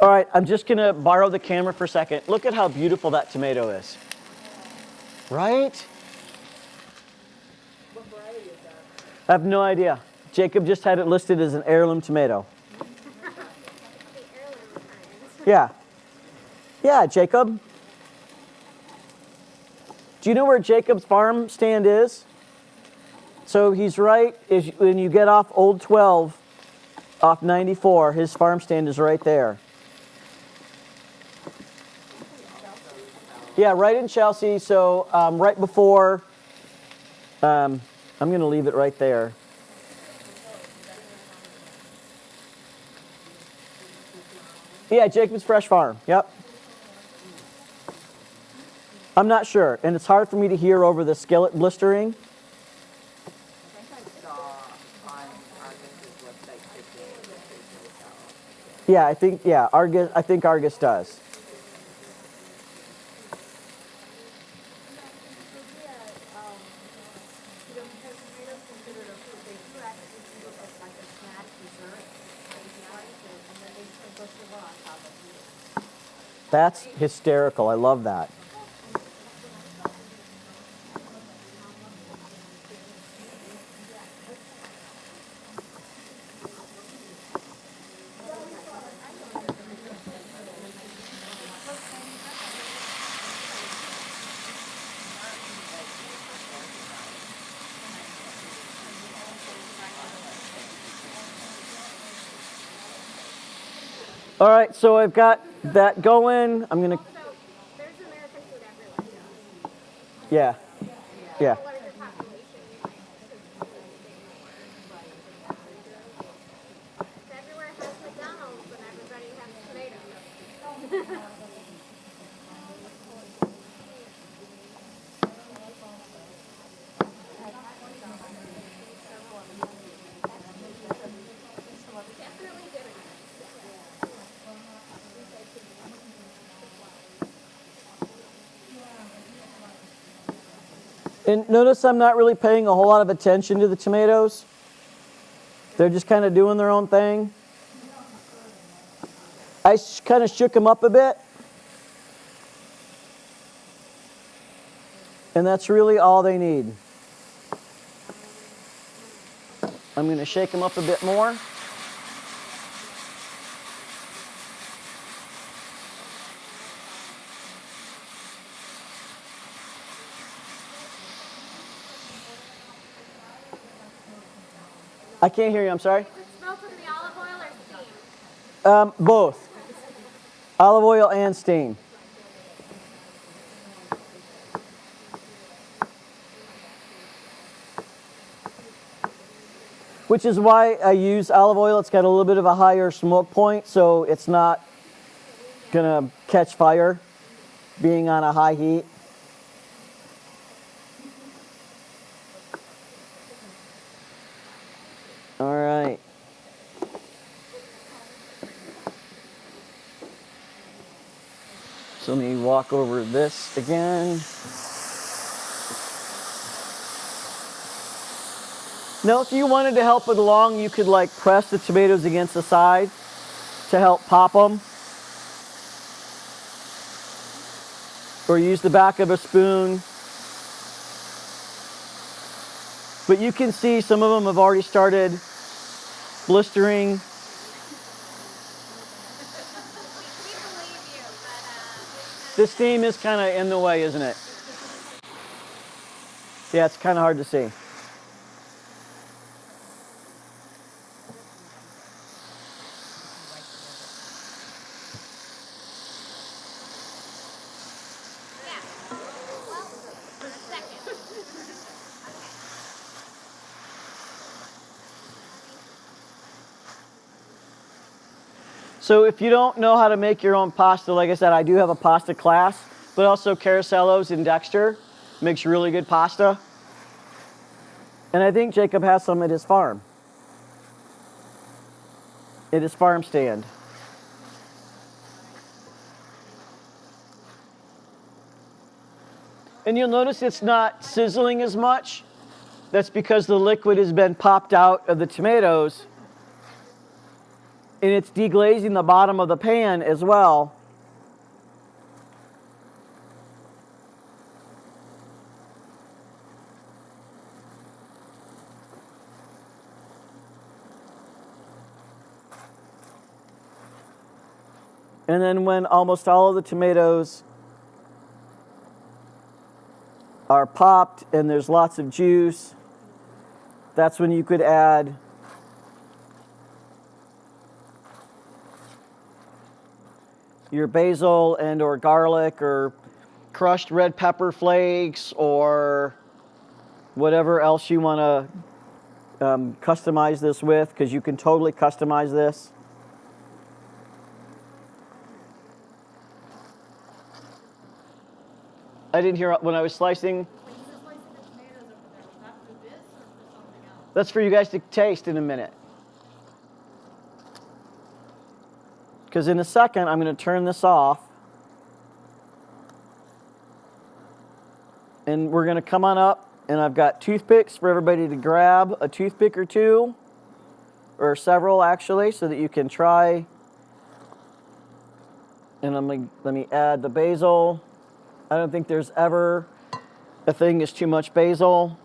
Speaker 2: All right, I'm just going to borrow the camera for a second. Look at how beautiful that tomato is. Right?
Speaker 4: What variety is that?
Speaker 2: I have no idea. Jacob just had it listed as an heirloom tomato.
Speaker 3: The heirloom kinds.
Speaker 2: Yeah. Yeah, Jacob. Do you know where Jacob's farm stand is? So he's right, when you get off Old 12, off 94, his farm stand is right there. Yeah, right in Chelsea, so right before, I'm going to leave it right there. Yeah, Jacob's Fresh Farm, yep. I'm not sure, and it's hard for me to hear over the skillet blistering.
Speaker 7: I think I saw on Argus's website today that they do sell.
Speaker 2: Yeah, I think Argus does.
Speaker 5: You know, because tomatoes considered a fruit, they do actually do it as like a snack dessert, and then they sprinkle sugar on top of it.
Speaker 2: That's hysterical. I love that. All right, so I've got that going. I'm going to,
Speaker 3: Also, there's American food everywhere.
Speaker 2: yeah, yeah.
Speaker 3: The larger population, everywhere has McDonald's, but everybody has tomatoes. Definitely different.
Speaker 2: And notice I'm not really paying a whole lot of attention to the tomatoes. They're just kind of doing their own thing. I kind of shook them up a bit. And that's really all they need. I'm going to shake them up a bit more. I can't hear you, I'm sorry.
Speaker 3: Is it smoke from the olive oil or steam?
Speaker 2: Both. Olive oil and steam. Which is why I use olive oil. It's got a little bit of a higher smoke point, so it's not gonna catch fire being on a high heat. All right. So let me walk over this again. Now, if you wanted to help it along, you could like press the tomatoes against the side to help pop them. Or use the back of a spoon. But you can see some of them have already started blistering.
Speaker 3: We believe you, but
Speaker 2: The steam is kind of in the way, isn't it? Yeah, it's kind of hard to see.
Speaker 3: yeah. Well, for a second.
Speaker 2: So if you don't know how to make your own pasta, like I said, I do have a pasta class, but also Caracello's in Dexter makes really good pasta. And I think Jacob has some at his farm. At his farm stand. And you'll notice it's not sizzling as much That's because the liquid has been popped out of the tomatoes, and it's deglazing the bottom of the pan as well. And then when almost all of the tomatoes are popped and there's lots of juice, that's when you could add your basil and or garlic or crushed red pepper flakes or whatever else you want to customize this with, because you can totally customize this. I didn't hear when I was slicing.
Speaker 6: When you were slicing the tomatoes over there, was that for this or for something else?
Speaker 2: That's for you guys to taste in a minute. Because in a second, I'm going to turn this off. And we're going to come on up, and I've got toothpicks for everybody to grab a toothpick or two, or several actually, so that you can try. And let me add the basil. I don't think there's ever a thing that's too much basil.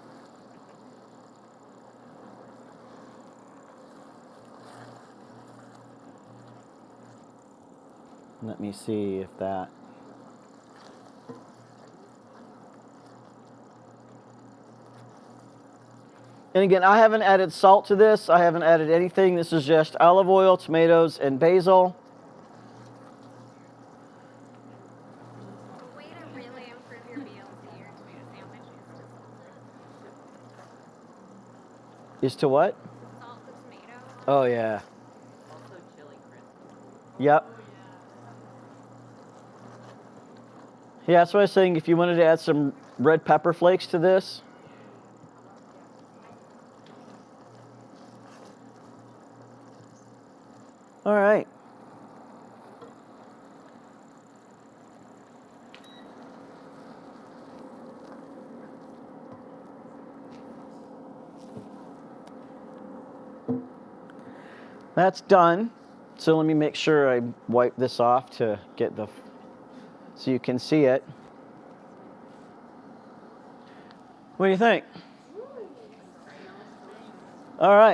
Speaker 2: Let me see if that. And again, I haven't added salt to this. I haven't added anything. This is just olive oil, tomatoes, and basil.
Speaker 3: The way to really improve your meals and your tomato sandwich
Speaker 2: Is to what?
Speaker 3: is to salt the tomato.
Speaker 2: Oh, yeah.
Speaker 7: Also chili crisp.
Speaker 2: Yep. Yeah, that's what I was saying. If you wanted to add some red pepper flakes to this. All right. That's done. So let me make sure I wipe this off to get the, so you can see it. What do you think? All right.